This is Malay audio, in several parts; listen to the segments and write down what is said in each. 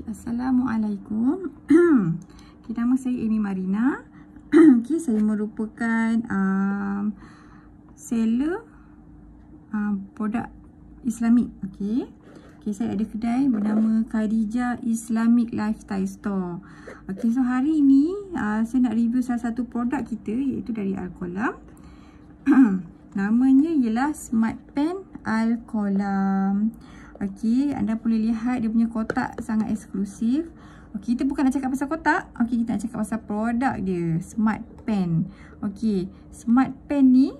Assalamualaikum. Nama saya Amy Marina. Saya merupakan seller produk Islamik. Saya ada kedai bernama Khadijah Islamic Lifestyle Store. So hari ini saya nak review salah satu produk kita, iaitu dari Al-Qalam. Namanya ialah Smart Pen Al-Qalam. Anda boleh lihat dia punya kotak sangat eksklusif. Kita bukan nak cakap pasal kotak. Kita nak cakap pasal produk dia, Smart Pen. Smart Pen ni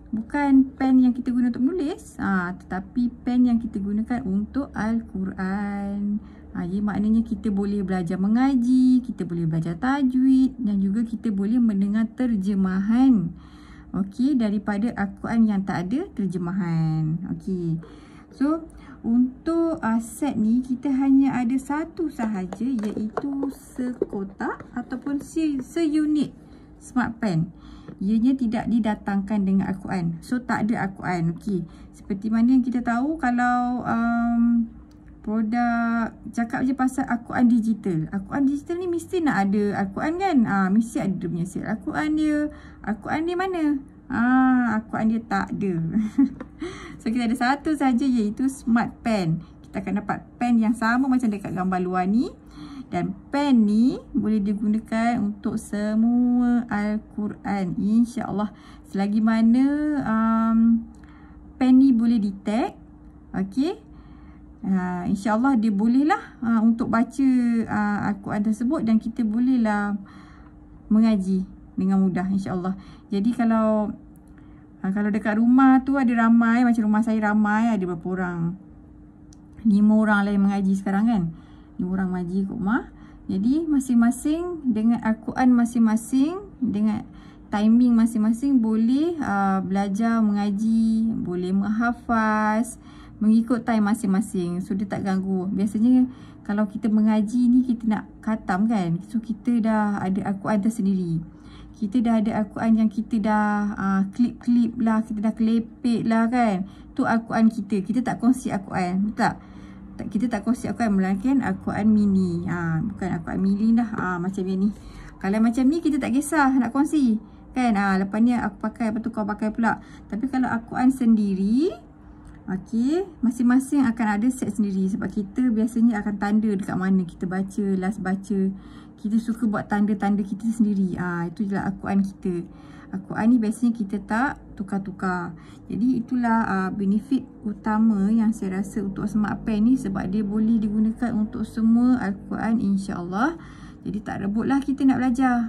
bukan pen yang kita guna untuk menulis, tetapi pen yang kita gunakan untuk Al-Quran. Jadi maknanya kita boleh belajar mengaji, kita boleh belajar tajwid, dan juga kita boleh mendengar terjemahan daripada Al-Quran yang tak ada terjemahan. So untuk set ni kita hanya ada satu sahaja, iaitu sekotak ataupun seunit Smart Pen. Ianya tidak didatangkan dengan Al-Quran. So tak ada Al-Quran. Seperti mana yang kita tahu, kalau produk cakap je pasal Al-Quran digital. Al-Quran digital ni mesti nak ada Al-Quran kan? Mesti ada dia punya set Al-Quran dia. Al-Quran dia mana? Al-Quran dia tak ada. So kita ada satu saja, iaitu Smart Pen. Kita akan dapat pen yang sama macam dekat gambar luar ni. Dan pen ni boleh digunakan untuk semua Al-Quran, insya-Allah. Selagi mana pen ni boleh detect, insya-Allah dia bolehlah untuk baca Al-Quran tersebut, dan kita bolehlah mengaji dengan mudah, insya-Allah. Jadi kalau dekat rumah tu ada ramai, macam rumah saya ramai, ada berapa orang? 5 orang lah yang mengaji sekarang kan. 5 orang mengaji kat rumah. Jadi masing-masing dengan Al-Quran masing-masing, dengan timing masing-masing, boleh belajar mengaji, boleh menghafaz, mengikut time masing-masing. So dia tak ganggu. Biasanya kalau kita mengaji ni, kita nak khatam kan. So kita dah ada Al-Quran tersendiri. Kita dah ada Al-Quran yang kita dah klip-klip lah, kita dah kelepek lah kan. Tu Al-Quran kita. Kita tak kongsi Al-Quran, betul tak? Kita tak kongsi Al-Quran, melainkan Al-Quran mini. Bukan Al-Quran mini dah. Macam yang ni. Kalau macam ni kita tak kisah nak kongsi kan. Lepas ni aku pakai, lepas tu kau pakai pula. Tapi kalau Al-Quran sendiri, masing-masing akan ada set sendiri. Sebab kita biasanya akan tanda dekat mana kita baca, last baca. Kita suka buat tanda-tanda kita sendiri. Itu je lah Al-Quran kita. Al-Quran ni biasanya kita tak tukar-tukar. Jadi itulah benefit utama yang saya rasa untuk Smart Pen ni. Sebab dia boleh digunakan untuk semua Al-Quran, insya-Allah. Jadi tak rebutlah kita nak belajar.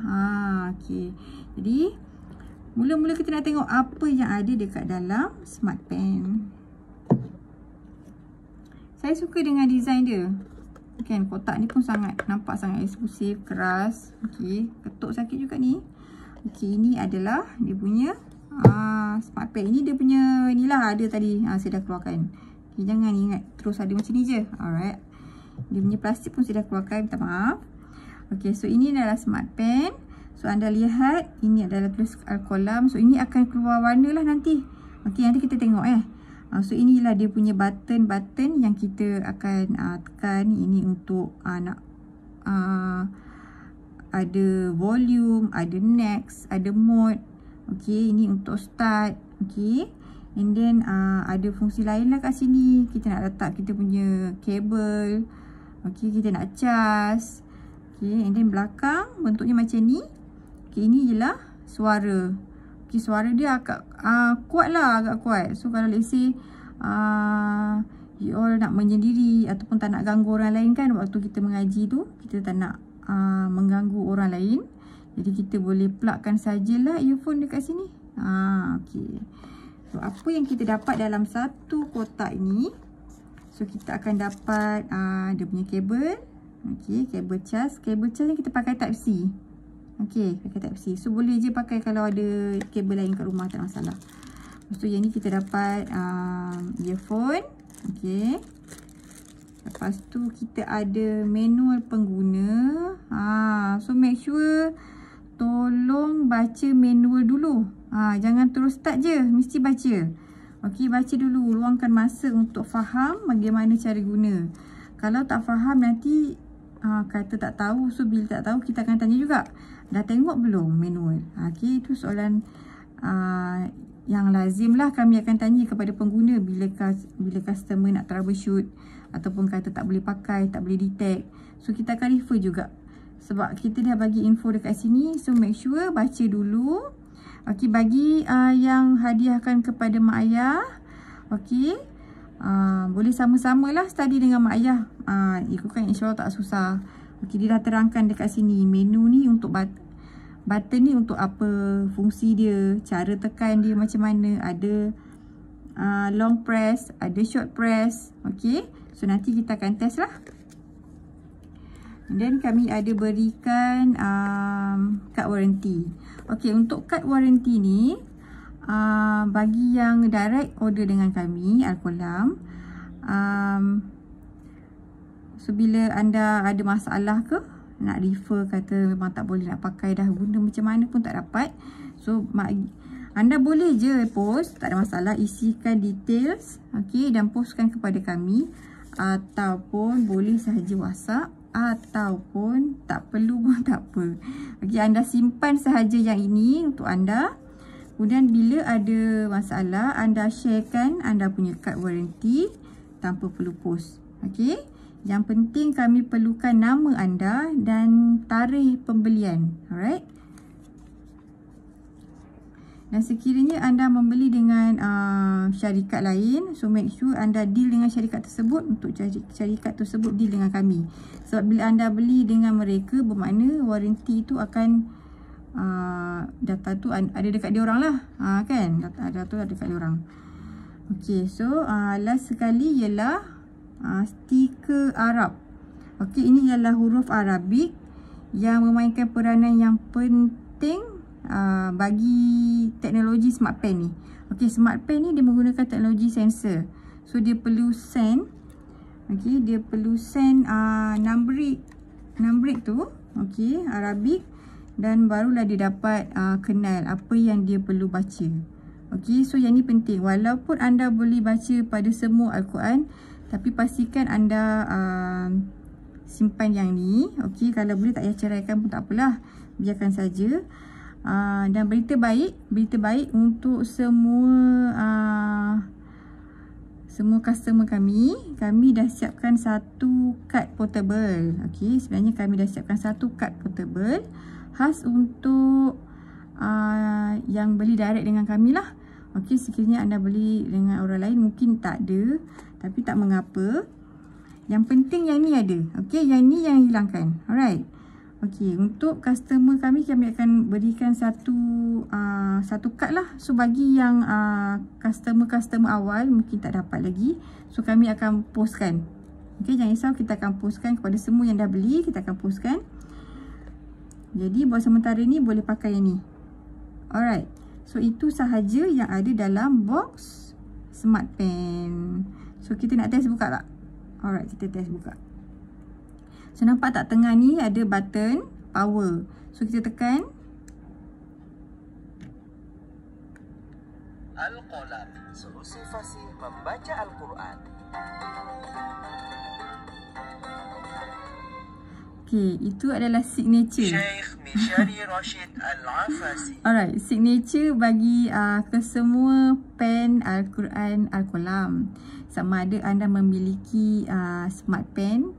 Jadi mula-mula kita nak tengok apa yang ada dekat dalam Smart Pen. Saya suka dengan design dia. Kan, kotak ni pun nampak sangat eksklusif, keras. Ketuk sakit juga ni. Ini adalah dia punya Smart Pen. Ini dia punya, inilah ada tadi. Saya dah keluarkan. Jangan ingat terus ada macam ni je. Alright. Dia punya plastik pun saya dah keluarkan, minta maaf. So ini adalah Smart Pen. So anda lihat, ini adalah tulis Al-Qalam. So ini akan keluar warna lah nanti. Nanti kita tengok So inilah dia punya button-button yang kita akan tekan. Ini untuk nak ada volume, ada next, ada mode. Ini untuk start. And then ada fungsi lain lah kat sini. Kita nak letak kita punya kabel. Kita nak cas. And then belakang bentuknya macam ni. Ini ialah suara. Suara dia agak kuat lah, agak kuat. So kalau let's say you all nak menyendiri ataupun tak nak ganggu orang lain kan, waktu kita mengaji tu, kita tak nak mengganggu orang lain. Jadi kita boleh plugkan sajalah earphone dekat sini. So apa yang kita dapat dalam satu kotak ini? So kita akan dapat dia punya kabel. Kabel cas. Kabel cas ni kita pakai Type C. Pakai Type C. So boleh je pakai kalau ada kabel lain kat rumah, tak masalah. Lepas tu yang ni kita dapat earphone. Lepas tu kita ada manual pengguna. So make sure tolong baca manual dulu. Jangan terus start je, mesti baca. Baca dulu, luangkan masa untuk faham bagaimana cara guna. Kalau tak faham nanti kata tak tahu. So bila tak tahu kita akan tanya juga, dah tengok belum manual? Okey, itu soalan yang lazim lah kami akan tanya kepada pengguna bila customer nak troubleshoot ataupun kata tak boleh pakai, tak boleh detect. So kita akan refer juga. Sebab kita dah bagi info dekat sini. So make sure baca dulu. Okey, bagi yang hadiahkan kepada mak ayah, okey, boleh sama-sama lah study dengan mak ayah. Ikutkan, insyaAllah tak susah. Okey, dia dah terangkan dekat sini. Menu ni untuk button ni untuk apa, fungsi dia, cara tekan dia macam mana. Ada long press, ada short press. Okey, so nanti kita akan test lah. Dan kami ada berikan kad warranty. Okey, untuk kad warranty ni bagi yang direct order dengan kami Al-Kolam, so bila anda ada masalah ke, nak refer kata memang tak boleh nak pakai, dah guna macam mana pun tak dapat, so anda boleh je post, tak ada masalah, isikan details, okey, dan postkan kepada kami, ataupun boleh sahaja WhatsApp, ataupun tak perlu pun tak apa. Okey, anda simpan sahaja yang ini untuk anda. Kemudian bila ada masalah, anda sharekan anda punya kad warranty tanpa perlu post. Okey, yang penting kami perlukan nama anda dan tarikh pembelian. Alright. Dan sekiranya anda membeli dengan syarikat lain, so make sure anda deal dengan syarikat tersebut, untuk syarikat tersebut deal dengan kami. Sebab bila anda beli dengan mereka, bermakna warranty itu akan data tu ada dekat dia orang lah, kan, data tu ada dekat dia orang. Okey, so last sekali ialah stiker Arab. Okey, ini ialah huruf Arabik yang memainkan peranan yang penting bagi teknologi smart pen ni. Okey, smart pen ni dia menggunakan teknologi sensor. So dia perlu send, okey, dia perlu send numbrik tu, okey, Arabik, dan barulah dia dapat kenal apa yang dia perlu baca. Okey, so yang ni penting. Walaupun anda boleh baca pada semua Al-Quran, tapi pastikan anda simpan yang ni. Okey, kalau boleh tak payah ceraikan pun tak apalah, biarkan saja. Dan berita baik untuk semua customer kami dah siapkan satu kad portable. Okey, sebenarnya kami dah siapkan satu kad portable khas untuk yang beli direct dengan kami lah. Okey, sekiranya anda beli dengan orang lain mungkin tak ada, tapi tak mengapa. Yang penting yang ni ada. Okey, yang ni yang hilangkan. Alright. Okey, untuk customer kami akan berikan satu kad lah. So bagi yang customer awal mungkin tak dapat lagi, so kami akan postkan. Okey, jangan risau, kita akan postkan kepada semua yang dah beli, kita akan postkan. Jadi buat sementara ni boleh pakai yang ni. Alright. So itu sahaja yang ada dalam box smart pen. So kita nak test buka tak? Alright, kita test buka. So nampak tak tengah ni ada button power. So kita tekan. Al-Kolam, solusi fasih membaca Al-Quran. Okey, itu adalah signature. Syekh Mishari Rashid Al-Afasi. Alright, signature bagi kesemua pen Al-Quran Al-Kolam. Sama ada anda memiliki smart pen,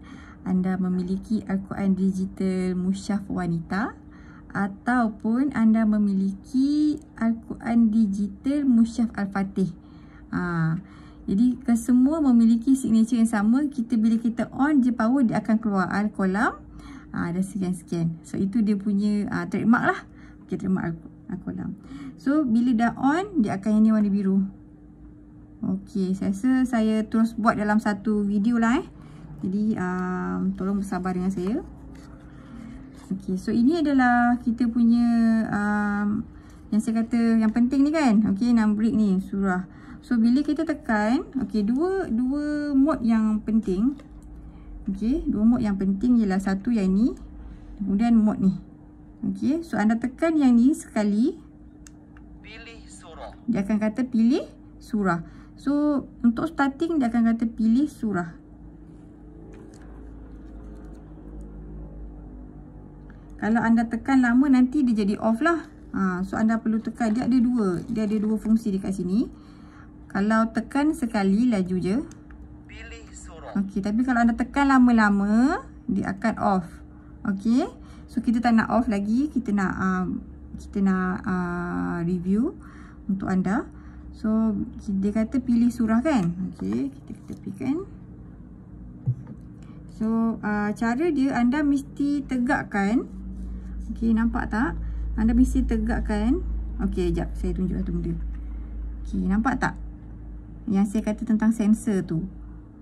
anda memiliki Al-Quran digital musyaf wanita, ataupun anda memiliki Al-Quran digital musyaf Al-Fatih. Jadi kesemua memiliki signature yang sama. Bila kita on je power, dia akan keluar Al-Kolam. Ada sekian-sekian. So itu dia punya trademark lah. Okay, trademark Al-Kolam. So bila dah on, dia akan yang ni warna biru. Okay, saya rasa saya terus buat dalam satu video lah Jadi tolong bersabar dengan saya. Okay, so ini adalah kita punya yang saya kata yang penting ni kan. Okay, numbrik ni, surah. So bila kita tekan, okay, dua mode yang penting. Okay, dua mode yang penting ialah satu yang ni, kemudian mode ni. Okay, so anda tekan yang ni sekali, Pilih surah. dia akan kata pilih surah. So untuk starting dia akan kata pilih surah. Kalau anda tekan lama nanti dia jadi off lah. So anda perlu tekan. Dia ada dua fungsi dekat sini. Kalau tekan sekali laju je. Pilih surah. Okey, tapi kalau anda tekan lama-lama dia akan off. Okey. So kita tak nak off lagi, kita nak review untuk anda. So dia kata pilih surah kan. Okey, kita tepikan. So cara dia anda mesti tegakkan. Okey, nampak tak? Anda mesti tegakkan. Okey, jap saya tunjuk satu benda. Okey, nampak tak? Yang saya kata tentang sensor tu.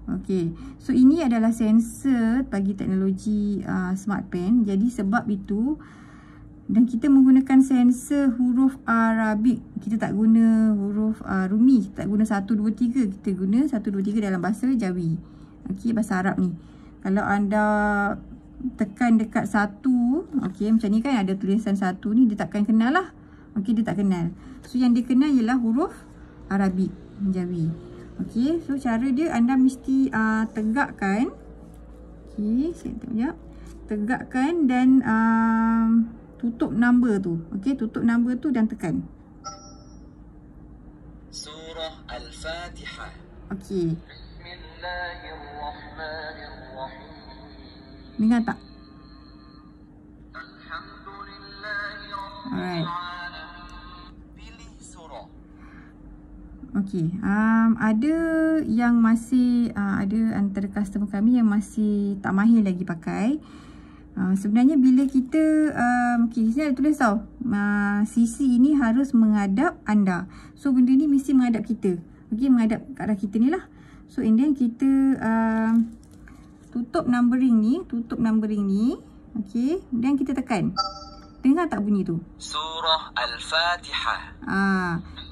Okey, so ini adalah sensor bagi teknologi smart pen. Jadi sebab itu, dan kita menggunakan sensor huruf Arabik. Kita tak guna huruf Rumi. Kita tak guna 1, 2, 3. Kita guna 1, 2, 3 dalam bahasa Jawi. Okey, bahasa Arab ni. Kalau anda tekan dekat 1, okey, macam ni kan ada tulisan 1 ni, dia takkan kenal lah. Okey, dia tak kenal. So yang dia kenal ialah huruf Arabik, Jawi. Okey, so cara dia anda mesti tegakkan. Okey, saya tengok sekejap. Tegakkan dan tutup number tu. Okey, tutup number tu dan tekan. Surah Al-Fatihah. Okey. Bismillahirrahmanirrahim. Dengar tak? Alhamdulillahirabbil alamin. Pilih surah. Okey, ada yang masih ada antara customer kami yang masih tak mahir lagi pakai. Sebenarnya bila kita okey, sini ada tulis tau, sisi ini harus menghadap anda. So benda ni mesti menghadap kita. Okey, menghadap ke arah kita ni lah. So and then kita tutup numbering ni. Okey, dan kita tekan. Dengar tak bunyi tu? Surah Al-Fatihah.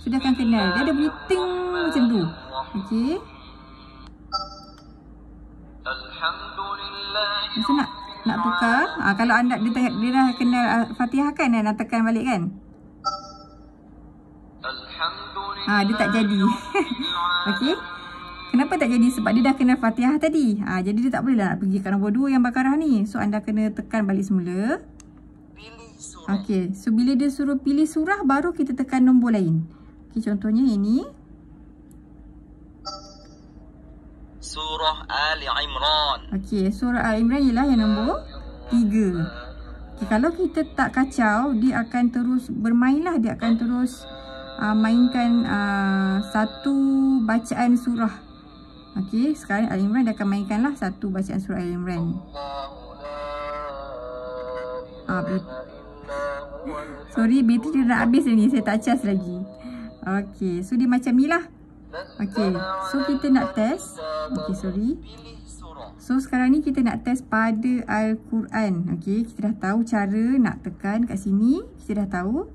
Sudah akan kenal. Dia ada bunyi ting macam tu. Okey. Alhamdulillah. Masa nak tukar. Kalau anda dia dah kenal Fatihah kan, dan nak tekan balik kan? Alhamdulillah. Dia tak jadi. Okey. Kenapa tak jadi? Sebab dia dah kenal Fatihah tadi. Jadi dia tak boleh lah nak pergi ke nombor 2 yang Baqarah ni. So anda kena tekan balik semula. Pilih surah. Okey. So bila dia suruh pilih surah, baru kita tekan nombor lain. Okey, contohnya ini. Surah Ali Imran. Okey, surah Ali Imran ialah yang nombor 3. Okay, kalau kita tak kacau, dia akan terus bermain lah. Dia akan terus mainkan satu bacaan surah. Okey, sekarang Ali Imran dia akan mainkan lah satu bacaan surah Ali Imran. Sorry, bateri dia nak habis ni. Saya tak cas lagi. Okey, so dia macam ni lah. Okey, so kita nak test. Okey, sorry. So sekarang ni kita nak test pada Al-Quran. Okey, kita dah tahu cara nak tekan kat sini. Kita dah tahu.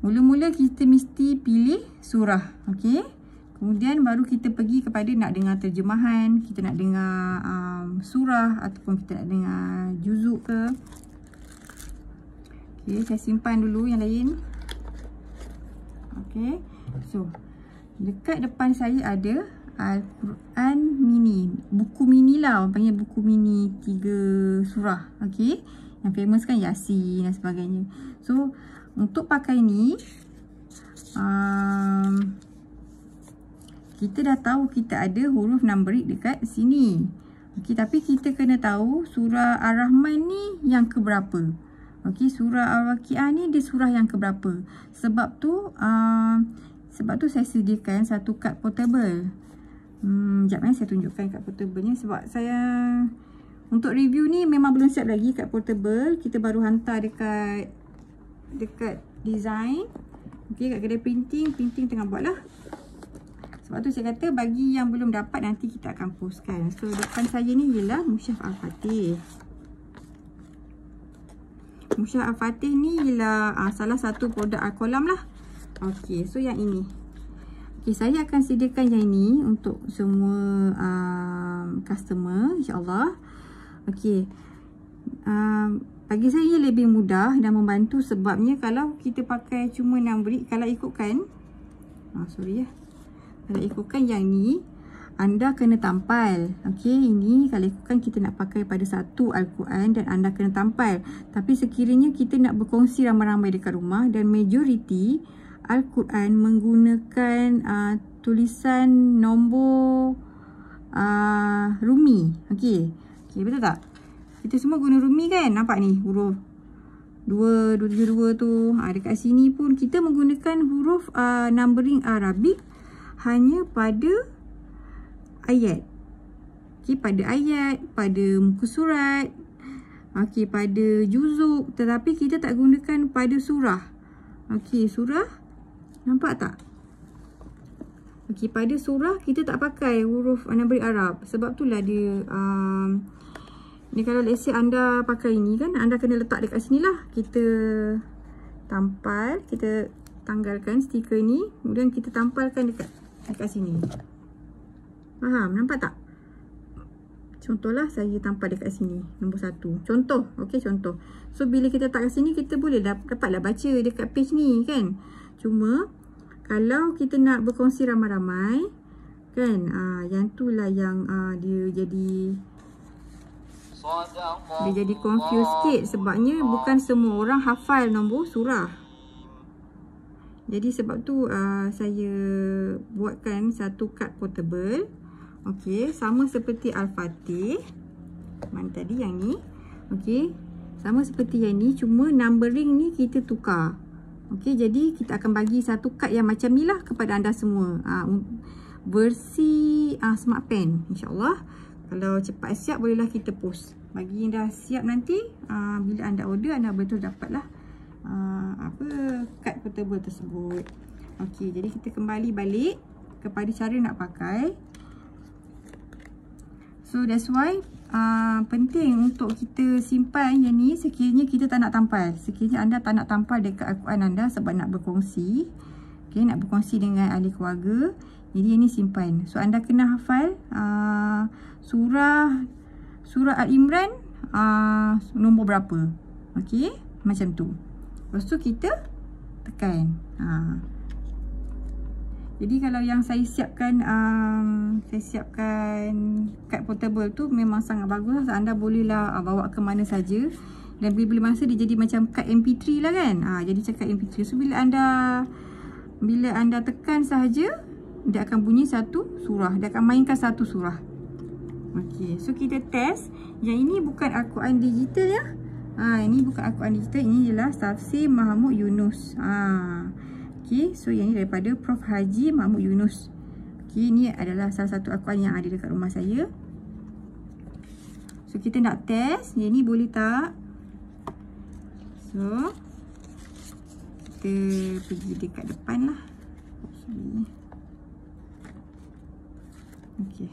Mula-mula kita mesti pilih surah. Okey. Kemudian baru kita pergi kepada nak dengar terjemahan. Kita nak dengar surah ataupun kita nak dengar juzuk ke. Okey, saya simpan dulu yang lain. Okey. So, dekat depan saya ada Al-Quran mini. Buku mini lah. Orang panggil buku mini 3 surah. Okey. Yang famous kan Yasin dan sebagainya. So, untuk pakai ni, kita dah tahu kita ada huruf numbering dekat sini. Okey, tapi kita kena tahu surah Ar-Rahman ni yang keberapa. Okey, surah Al-Waqiah ni dia surah yang keberapa. Sebab tu saya sediakan satu kad portable. Sekejap saya tunjukkan kad portable-nya. Sebab saya untuk review ni memang belum siap lagi kad portable. Kita baru hantar dekat design. Okey, kat kedai printing tengah buat lah. Sebab tu saya kata bagi yang belum dapat nanti kita akan postkan. So depan saya ni ialah Mushaf Al-Fatih. Mushaf Al-Fatih ni ialah salah satu produk Al-Qalam lah. Okey, so yang ini. Okey, saya akan sediakan yang ini untuk semua customer, insya-Allah. Okey. Bagi saya lebih mudah dan membantu sebabnya kalau kita pakai cuma 6 brick, kalau ikutkan kalau ikutkan yang ni, anda kena tampal. Okey, ini kalau kan kita nak pakai pada satu Al-Quran dan anda kena tampal. Tapi sekiranya kita nak berkongsi ramai-ramai dekat rumah dan majoriti Al-Quran menggunakan tulisan nombor Rumi. Okey. Okey, betul tak? Kita semua guna Rumi kan? Nampak ni huruf 272 tu. Dekat sini pun kita menggunakan huruf numbering Arabik hanya pada ayat. Okey, pada ayat, pada muka surat. Okey, pada juzuk. Tetapi kita tak gunakan pada surah. Okey, surah. Nampak tak? Okey, pada surah kita tak pakai huruf numbering Arab. Sebab itulah dia ni kalau let's say anda pakai ini kan, anda kena letak dekat sini lah. Kita tampal, kita tanggalkan stiker ni, kemudian kita tampalkan dekat sini. Faham? Nampak tak? Contohlah saya tampal dekat sini nombor 1. Contoh, okey, contoh. So bila kita letak kat sini, kita boleh dapatlah baca dekat page ni kan. Cuma kalau kita nak berkongsi ramai-ramai kan, yang itulah yang dia jadi confuse sikit. Sebabnya bukan semua orang hafal nombor surah. Jadi sebab tu saya buatkan satu kad portable. Okey, sama seperti Al-Fatih. Mana tadi yang ni? Okey, sama seperti yang ni, cuma numbering ni kita tukar. Okey, jadi kita akan bagi satu kad yang macam ni lah kepada anda semua. Versi Smart Pen, insya-Allah. Kalau cepat siap bolehlah kita post. Bagi yang dah siap nanti, bila anda order, anda betul dapatlah kad portable tersebut. Okey, jadi kita kembali balik kepada cara nak pakai. So that's why penting untuk kita simpan yang ni sekiranya kita tak nak tampal. Sekiranya anda tak nak tampal dekat Al-Quran anda sebab nak berkongsi. Okay, nak berkongsi dengan ahli keluarga. Jadi yang ni simpan. So anda kena hafal surah Al-Imran nombor berapa. Okay, macam tu. Lepas tu kita tekan. Jadi kalau yang saya siapkan kad portable tu memang sangat bagus. Anda bolehlah bawa ke mana saja. Dan bila masa dia jadi macam kad MP3 lah kan. Jadi macam kad MP3. So bila anda tekan sahaja, dia akan bunyi satu surah. Dia akan mainkan satu surah. Okey, so kita test. Yang ini bukan Al-Quran digital ya. Ini bukan Al-Quran digital. Ini adalah Tafsir Mahmud Yunus. Okay, so yang ni daripada Prof Haji Mahmud Yunus. Okay, ni adalah salah satu Al-Quran yang ada dekat rumah saya. So kita nak test, yang ni boleh tak? So kita pergi dekat depan lah. Okay.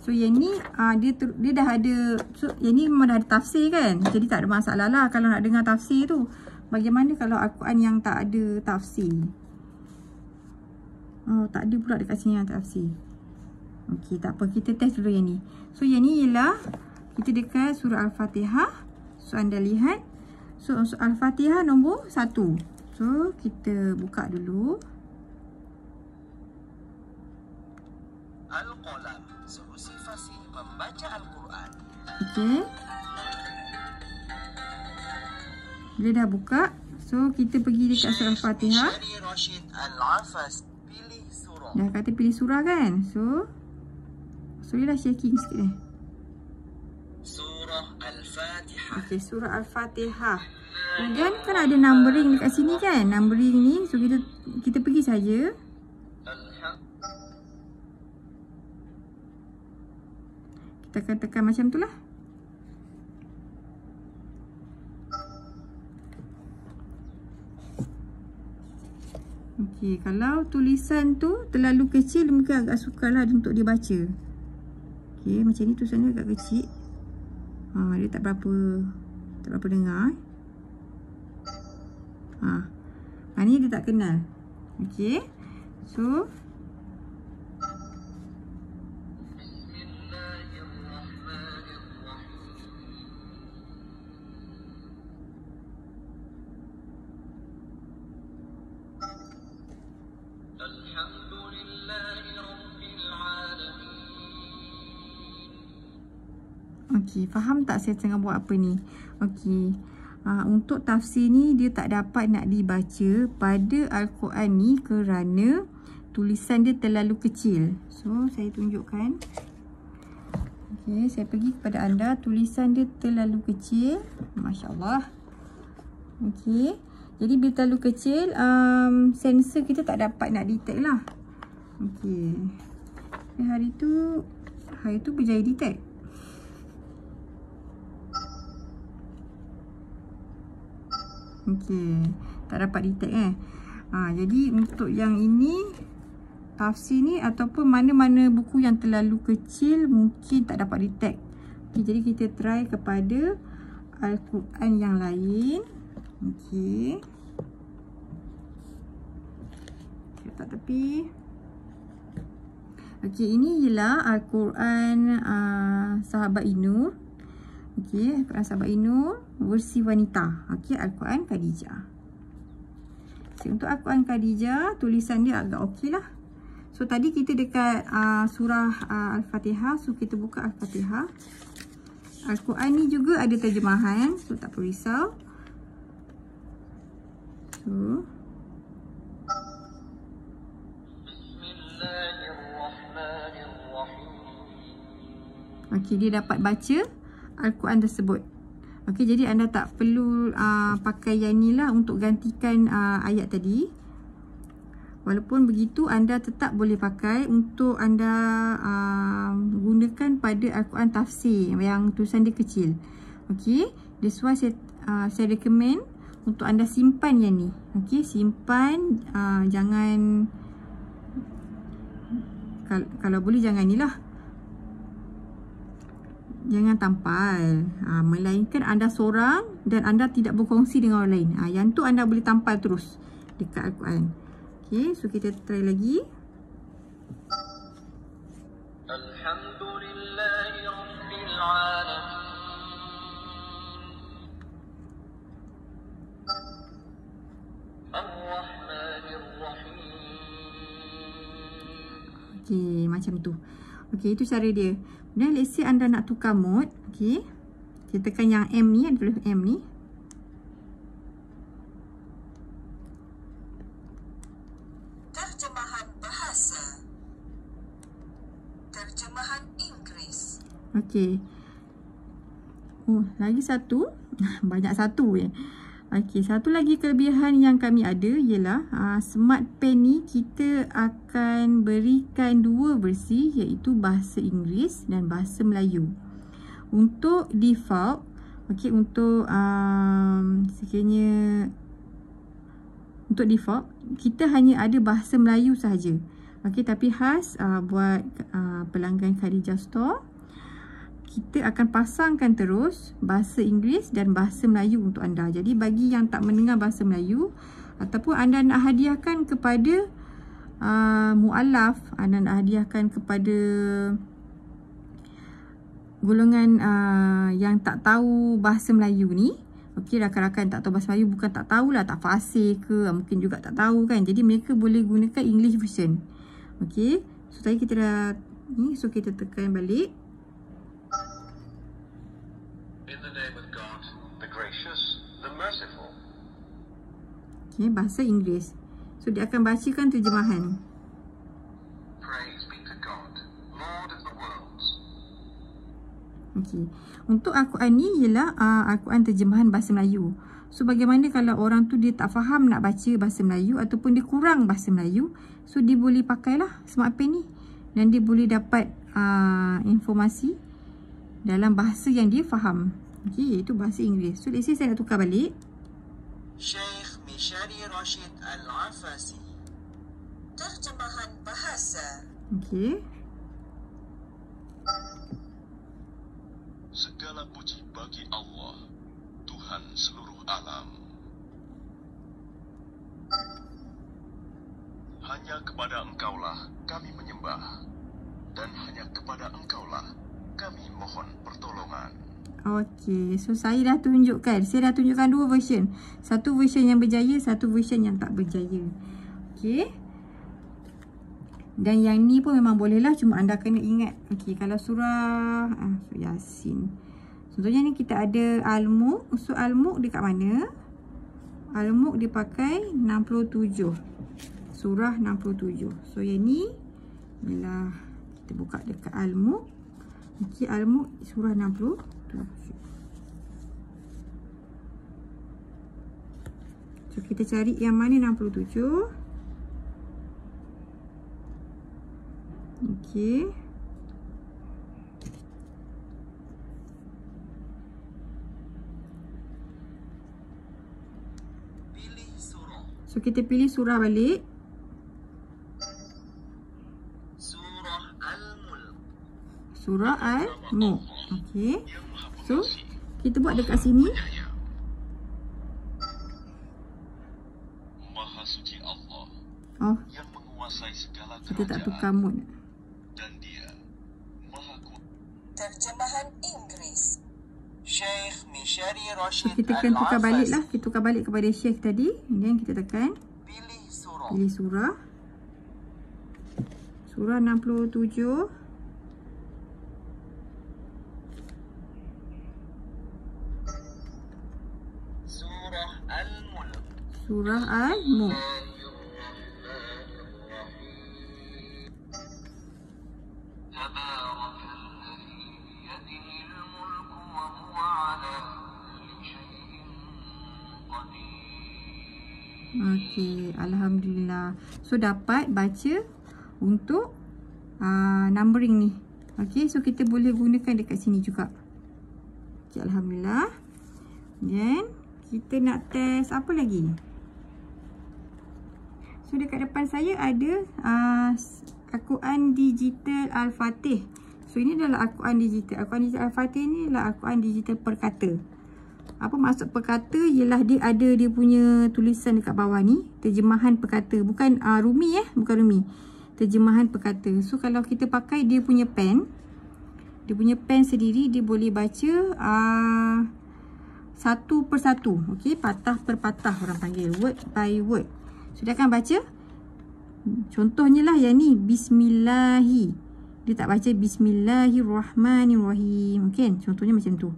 So yang ni dia dah ada. So yang ni memang dah ada tafsir kan. Jadi tak ada masalah lah kalau nak dengar tafsir tu. Bagaimana kalau Al-Quran yang tak ada tafsir? Tak ada pula dekat sini yang tafsir. Okey, tak apa. Kita test dulu yang ni. So yang ni ialah kita dekat surah Al-Fatihah. So anda lihat. So Al-Fatihah nombor 1. So kita buka dulu. Al-Qalam, solusi fasih membaca Al-Quran. Okey. Bila dah buka, so kita pergi dekat surah Al-Fatihah. Dah kata pilih surah kan. So dia dah shaking sikit Surah Al-Fatihah. Okey, surah Al-Fatihah. Kemudian kan ada numbering dekat sini kan. Numbering ni, so kita pergi saja. Kita akan tekan macam tu lah. Okey, kalau tulisan tu terlalu kecil, mungkin agak sukar lah untuk dibaca. Okey, macam ni tulisannya agak kecil. Dia tak berapa dengar. Ni dia tak kenal. Okey. So Okey, faham tak saya tengah buat apa ni? Okey. Untuk tafsir ni dia tak dapat nak dibaca pada Al-Quran ni kerana tulisan dia terlalu kecil. So, saya tunjukkan. Okey, saya pergi kepada anda. Tulisan dia terlalu kecil. Masya Allah. Okey. Jadi, bila terlalu kecil, sensor kita tak dapat nak detect lah. Okey. Hari tu berjaya detect. Okey, tak dapat detect jadi untuk yang ini tafsir ni ataupun mana-mana buku yang terlalu kecil mungkin tak dapat detect. Okey, jadi kita try kepada Al-Quran yang lain. Okey. Letak tepi. Okey, ini ialah Al-Quran Sahabat Inur. Okey, Al-Quran Sahabat Inur versi wanita. Okey, Al-Quran Khadijah. Okay, untuk Al-Quran Khadijah, tulisan dia agak okey lah. So, tadi kita dekat surah Al-Fatihah. So, kita buka Al-Fatihah. Al-Quran ni juga ada terjemahan. So, tak perlu risau. So, okey, dia dapat baca Al-Quran tersebut. Okey, jadi anda tak perlu pakai yang ni lah untuk gantikan ayat tadi. Walaupun begitu, anda tetap boleh pakai untuk anda gunakan pada Al-Quran tafsir yang tulisan dia kecil. Okey, that's why saya recommend untuk anda simpan yang ni. Okey, simpan, jangan, kalau boleh jangan ni lah. Jangan tampal. Melainkan anda seorang dan anda tidak berkongsi dengan orang lain. Yang tu anda boleh tampal terus dekat Al-Quran. Okey, so kita try lagi. Alhamdulillahirabbil alamin. Ar-Rahmanir-Rahim. Okey, macam tu. Okey, itu cara dia. Dan let's say anda nak tukar mode. Okey. Kita tekan yang M ni, ada tulis M ni. Terjemahan bahasa. Terjemahan Inggeris. Okey. Oh, lagi satu. Banyak satu Okey, satu lagi kelebihan yang kami ada ialah Smart Pen ni kita akan berikan dua versi, iaitu bahasa Inggeris dan bahasa Melayu. Untuk default, okey, untuk sekiranya untuk default kita hanya ada bahasa Melayu sahaja. Okey, tapi khas buat pelanggan Khadijah Store, kita akan pasangkan terus bahasa Inggeris dan bahasa Melayu untuk anda. Jadi bagi yang tak mendengar bahasa Melayu ataupun anda nak hadiahkan kepada mu'alaf, anda nak hadiahkan kepada golongan yang tak tahu bahasa Melayu ni. Okey, rakan-rakan tak tahu bahasa Melayu, bukan tak tahulah, tak fasih ke, mungkin juga tak tahu kan. Jadi mereka boleh gunakan English version. Okey, so tadi kita dah ni, so kita tekan balik. In the name of God, the gracious, the merciful. Okay, bahasa Inggeris. So, dia akan bacakan terjemahan. Praise be to God, Lord of the worlds. Okay. Untuk Al-Quran ni ialah Al-Quran terjemahan bahasa Melayu. So, bagaimana kalau orang tu dia tak faham nak baca bahasa Melayu ataupun dia kurang bahasa Melayu. So, dia boleh pakailah Smart Pen ni. Dan dia boleh dapat informasi dalam bahasa yang dia faham. Okey, iaitu bahasa Inggeris. So, let's say saya nak tukar balik. Syekh Mishari Rashid Al-Afasi. Terjemahan bahasa. Okey. Segala puji bagi Allah, Tuhan seluruh alam. Hanya kepada Engkaulah kami menyembah, dan hanya kepada Engkaulah kami mohon pertolongan. Okey, so saya dah tunjukkan. Saya dah tunjukkan dua version. Satu version yang berjaya, satu version yang tak berjaya. Okey. Dan yang ni pun memang boleh lah, cuma anda kena ingat. Okey, kalau surah Yasin. Contohnya ni kita ada Al-Mulk. So Al-Mulk dekat mana? Al-Mulk dia pakai 67. Surah 67. So yang ni ialah kita buka dekat Al-Mulk. Okey, Al-Mulk surah 67. So kita cari yang mana 67. Okey. Pilih surah. So kita pilih surah balik. Surah Al-Mulk. Surah Al-Mulk. Okey. So kita buat dekat sini. Maha suci Allah Oh, yang menguasai segala kita tak kerajaan, tukar mood. dan Dia Maha Kuasa. Terjemahan Inggeris. Syekh Mishari So Rashid kita akan tukar balik lah. Al-Hafaz. Kita tukar balik kepada Syekh tadi. Dan kita tekan Pilih surah. pilih surah. Surah 67. Surah Al-Mulk. Surah Al-Mulk. تبارك الذي بيده الملك وهو على كل شيء قدير. Okey, alhamdulillah. So dapat baca untuk numbering ni. Okey, so kita boleh gunakan dekat sini juga. Okey, alhamdulillah. Dan kita nak test apa lagi? So dekat depan saya ada Al-Quran Digital Al-Fatih. So ini adalah Al-Quran Digital. Al-Quran Digital Al-Fatih ni adalah Al-Quran Digital perkata. Apa maksud perkata? Ialah dia ada dia punya tulisan dekat bawah ni, terjemahan perkata. Bukan Rumi bukan Rumi. Terjemahan perkata. So kalau kita pakai dia punya pen, sendiri, dia boleh baca satu per satu. Okey, patah per patah orang panggil, word by word. So dia akan baca. Contohnya lah yang ni, Bismillahi. Dia tak baca Bismillahirrahmanirrahim. Okay, contohnya macam tu.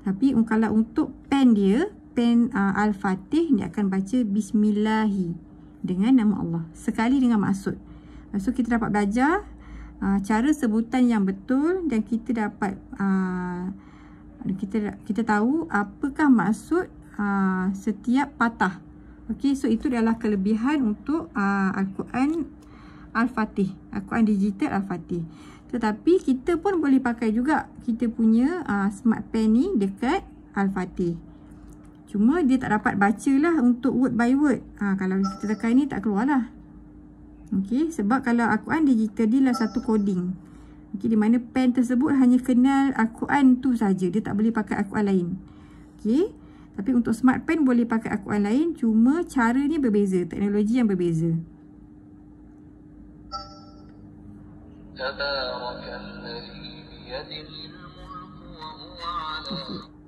Tapi kalau untuk pen dia, pen Al-Fatih, dia akan baca Bismillahi dengan nama Allah. Sekali dengan maksud. So kita dapat belajar cara sebutan yang betul, dan kita dapat kita tahu apakah maksud setiap patah. Okey, so itu adalah kelebihan untuk Al-Quran Al-Fatih, Al-Quran Digital Al-Fatih. Tetapi kita pun boleh pakai juga kita punya smart pen ni dekat Al-Fatih. Cuma dia tak dapat baca lah untuk word by word. Kalau kita tekan ni tak keluar lah. Okey, sebab kalau Al-Quran Digital dia lah satu coding. Okey, di mana pen tersebut hanya kenal Al-Quran tu saja. Dia tak boleh pakai Al-Quran lain. Okey. Tapi untuk smart pen boleh pakai Al-Quran lain, cuma caranya berbeza, teknologi yang berbeza.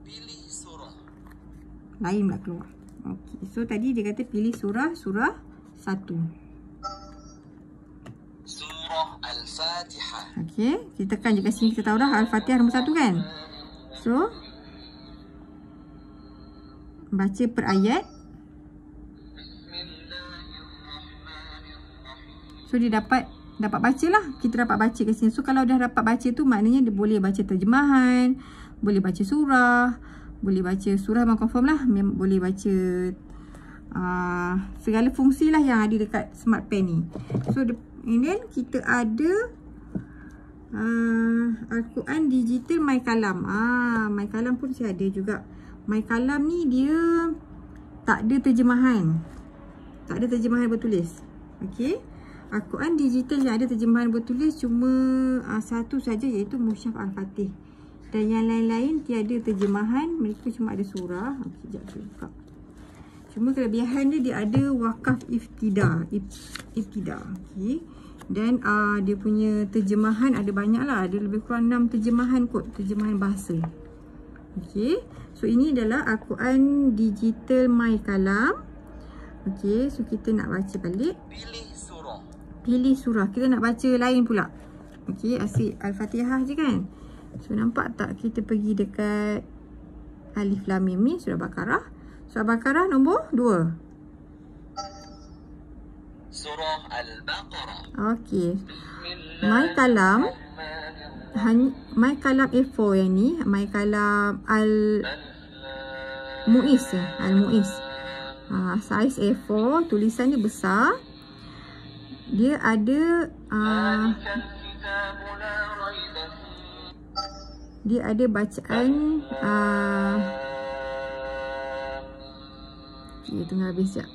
Pilih surah. Lain pula keluar. Okey, so tadi dia kata pilih surah 1. Surah Al-Fatihah. Okey, kita tekan je kat sini, kita tahu dah Al-Fatihah nombor 1 kan. So baca per ayat. So dia dapat baca lah. Kita dapat baca kat sini. So kalau dah dapat baca tu, maknanya dia boleh baca terjemahan, boleh baca surah, boleh baca surah memang confirm lah, boleh baca segala fungsi lah yang ada dekat smart pen ni. So and then kita ada Al-Quran Digital My Kalam. My Kalam pun saya ada juga. My Kalam ni dia tak ada terjemahan. Tak ada terjemahan bertulis. Okey. Al-Quran Digital yang ada terjemahan bertulis cuma satu saja, iaitu Mushaf Al-Fatih. Dan yang lain-lain tiada terjemahan. Mereka cuma ada surah. Okey, sekejap saya buka. Cuma kelebihan dia ada wakaf iftida. Okey. Dan dia punya terjemahan ada banyak lah. Ada lebih kurang 6 terjemahan kot. Terjemahan bahasa. Okey. So ini adalah Al-Quran Digital My Kalam. Okey. So kita nak baca balik. Pilih surah. pilih surah. Kita nak baca lain pula. Okey, asyik Al-Fatihah je kan. So nampak tak kita pergi dekat Alif Lam Mim ni, surah Baqarah. Surah Baqarah nombor 2. Surah Al-Baqarah. Okey. My Kalam A4 yang ni, My Kalam Al-Mu'iz. Al-Mu'iz. Saiz A4, tulisan dia besar. Dia ada bacaan tengah habis sekejap.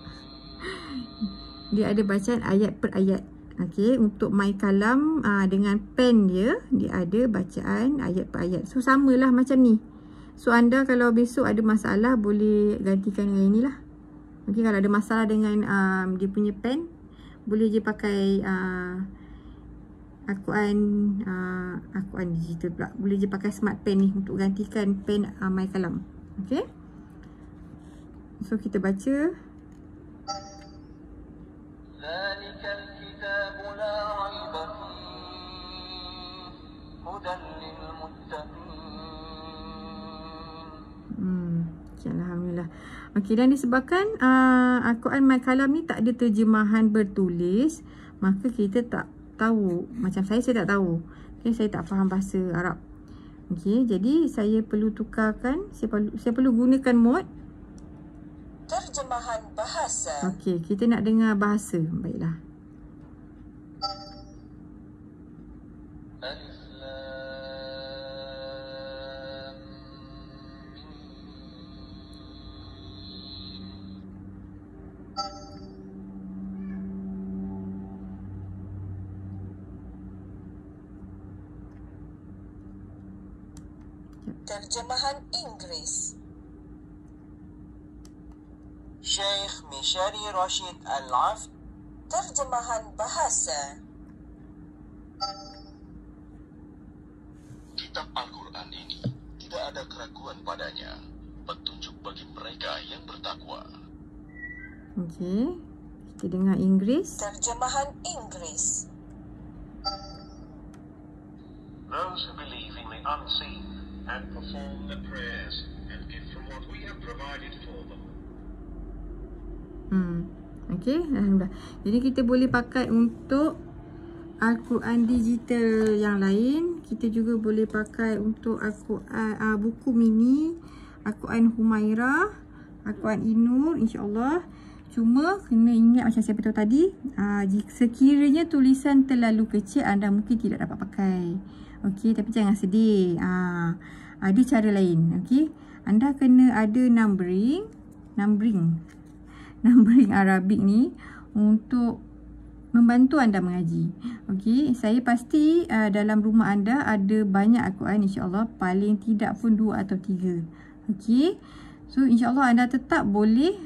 Dia ada bacaan ayat per ayat. Okey, untuk My Kalam dengan pen dia ada bacaan ayat per ayat. So samalah macam ni. So anda kalau besok ada masalah boleh gantikan dengan inilah. Okey, kalau ada masalah dengan dia punya pen, boleh je pakai Al-Quran digital pula. Boleh je pakai smart pen ni untuk gantikan pen My Kalam. Okey. So kita baca. Alhamdulillah. Okey, dan disebabkan Al-Quran My Kalam ni tak ada terjemahan bertulis, maka kita tak tahu. Macam saya tak tahu. Okay, saya tak faham bahasa Arab. Okey, jadi saya perlu tukarkan, saya perlu gunakan mod terjemahan bahasa. Okey, kita nak dengar bahasa. Baiklah. Terjemahan Inggeris. Syekh Mishari Rashid Al-Afd. Terjemahan bahasa. Kitab Al-Quran ini tidak ada keraguan padanya, petunjuk bagi mereka yang bertakwa. Okey, kita dengar Inggeris. Terjemahan Inggeris. Those who believe in the unseen and perform the prayers and give from what we have provided for them. Okey, alhamdulillah. Jadi kita boleh pakai untuk Al-Quran digital yang lain. Kita juga boleh pakai untuk Al-Quran buku mini, Al-Quran Humairah, Al-Quran Inur, insya-Allah. Cuma kena ingat macam saya beritahu tadi, jika sekiranya tulisan terlalu kecil, anda mungkin tidak dapat pakai. Okey, tapi jangan sedih. Ada cara lain. Okey, anda kena ada numbering Arabik ni untuk membantu anda mengaji. Okey, saya pasti dalam rumah anda ada banyak Al-Quran, insya-Allah, paling tidak pun 2 atau 3. Okey. So insya-Allah anda tetap boleh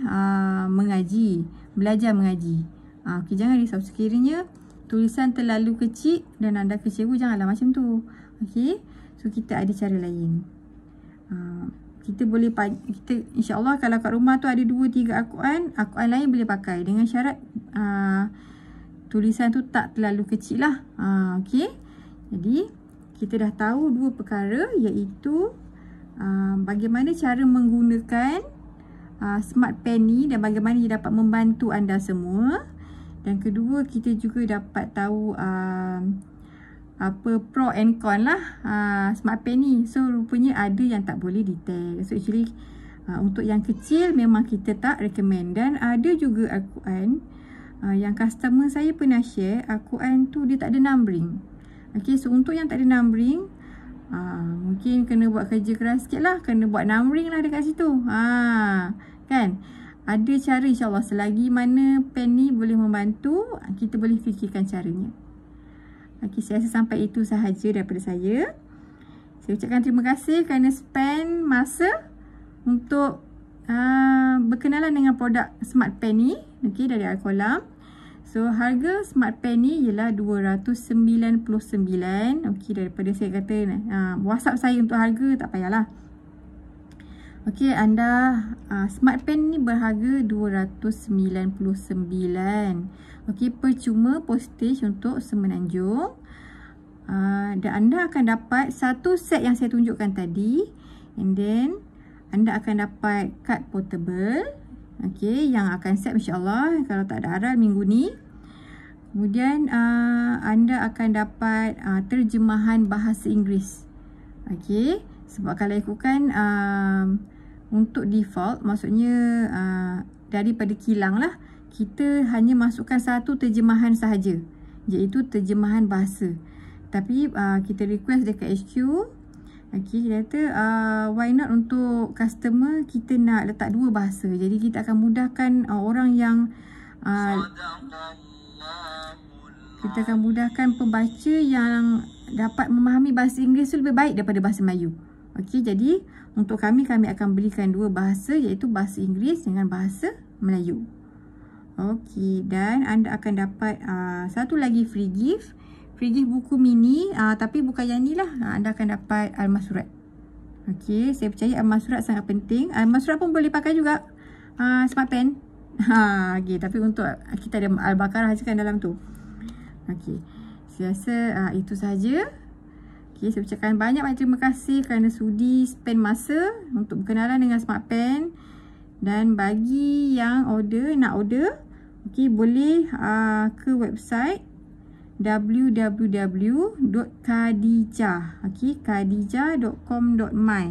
belajar mengaji. Okey, jangan risau sekiranya tulisan terlalu kecil dan anda kecewa, janganlah macam tu. Okey. So kita ada cara lain. Kita boleh insya-Allah kalau kat rumah tu ada 2-3 Al-Quran lain boleh pakai dengan syarat tulisan tu tak terlalu kecil lah. Okey. Jadi kita dah tahu 2 perkara, iaitu bagaimana cara menggunakan smart pen ni dan bagaimana dia dapat membantu anda semua. Dan kedua, kita juga dapat tahu apa pro and con lah smart pen ni. So rupanya ada yang tak boleh detect. So actually untuk yang kecil memang kita tak recommend. Dan ada juga Al-Quran yang customer saya pernah share, Al-Quran tu dia tak ada numbering. Okay, so untuk yang tak ada numbering, mungkin kena buat kerja keras sikit lah, kena buat numbering lah dekat situ. Kan? Ada cara, insyaAllah, selagi mana pen ni boleh membantu, kita boleh fikirkan caranya. Okay, saya rasa sampai itu sahaja daripada saya. Saya ucapkan terima kasih kerana spend masa untuk berkenalan dengan produk smart pen ni, okay, dari Al-Qalam. So harga smart pen ni ialah RM299. Okay, daripada saya kata WhatsApp saya untuk harga, tak payahlah. Okey, anda Smart Pen ni berharga $299. Okey, percuma postage untuk Semenanjung. Dan anda akan dapat satu set yang saya tunjukkan tadi, and then anda akan dapat kad portable, okey, yang akan set insya-Allah kalau tak ada aral minggu ni. Kemudian anda akan dapat terjemahan bahasa Inggeris. Okey, sebab kalau ikutkan untuk default, maksudnya daripada kilang lah, kita hanya masukkan satu terjemahan sahaja, iaitu terjemahan bahasa. Tapi kita request dekat HQ, okey, kita kata why not untuk customer kita nak letak dua bahasa. Jadi kita akan mudahkan orang yang kita akan mudahkan pembaca yang dapat memahami bahasa Inggeris tu lebih baik daripada bahasa Melayu. Okey, jadi untuk kami akan berikan dua bahasa, iaitu bahasa Inggeris dengan bahasa Melayu. Okey, dan anda akan dapat satu lagi free gift. Free gift buku mini, tapi bukan yang ni lah. Anda akan dapat almah surat. Okey, saya percaya almah surat sangat penting. Almah surat pun boleh pakai juga Smart Pen. Okey, tapi untuk kita ada Al-Baqarah je kan dalam tu. Okey, saya rasa itu sahaja. Okey, saya ucapkan banyak terima kasih kerana sudi spend masa untuk berkenalan dengan Smart Pen. Dan bagi yang nak order, okey, boleh ke website www.khadijah, okey, khadijah.com.my.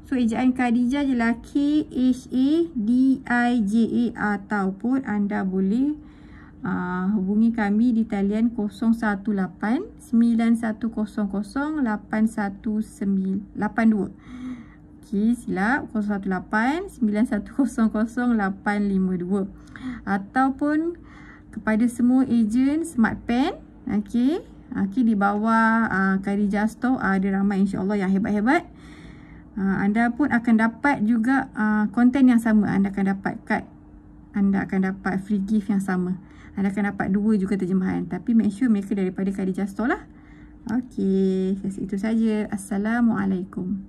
So ejaan Khadijah je lah, KHADIJA, ataupun anda boleh hubungi kami di talian 018-9100-8182. Okey, silap, 018-9100-852. Ataupun kepada semua ejen Smart Pen, okey, di bawah Khadijah Store ada ramai insya-Allah yang hebat-hebat. Anda pun akan dapat juga konten yang sama. Anda akan dapat kad, anda akan dapat free gift yang sama. Anda akan dapat dua juga terjemahan, tapi make sure mereka daripada Khadijah Store lah. Okey, itu saja. Assalamualaikum.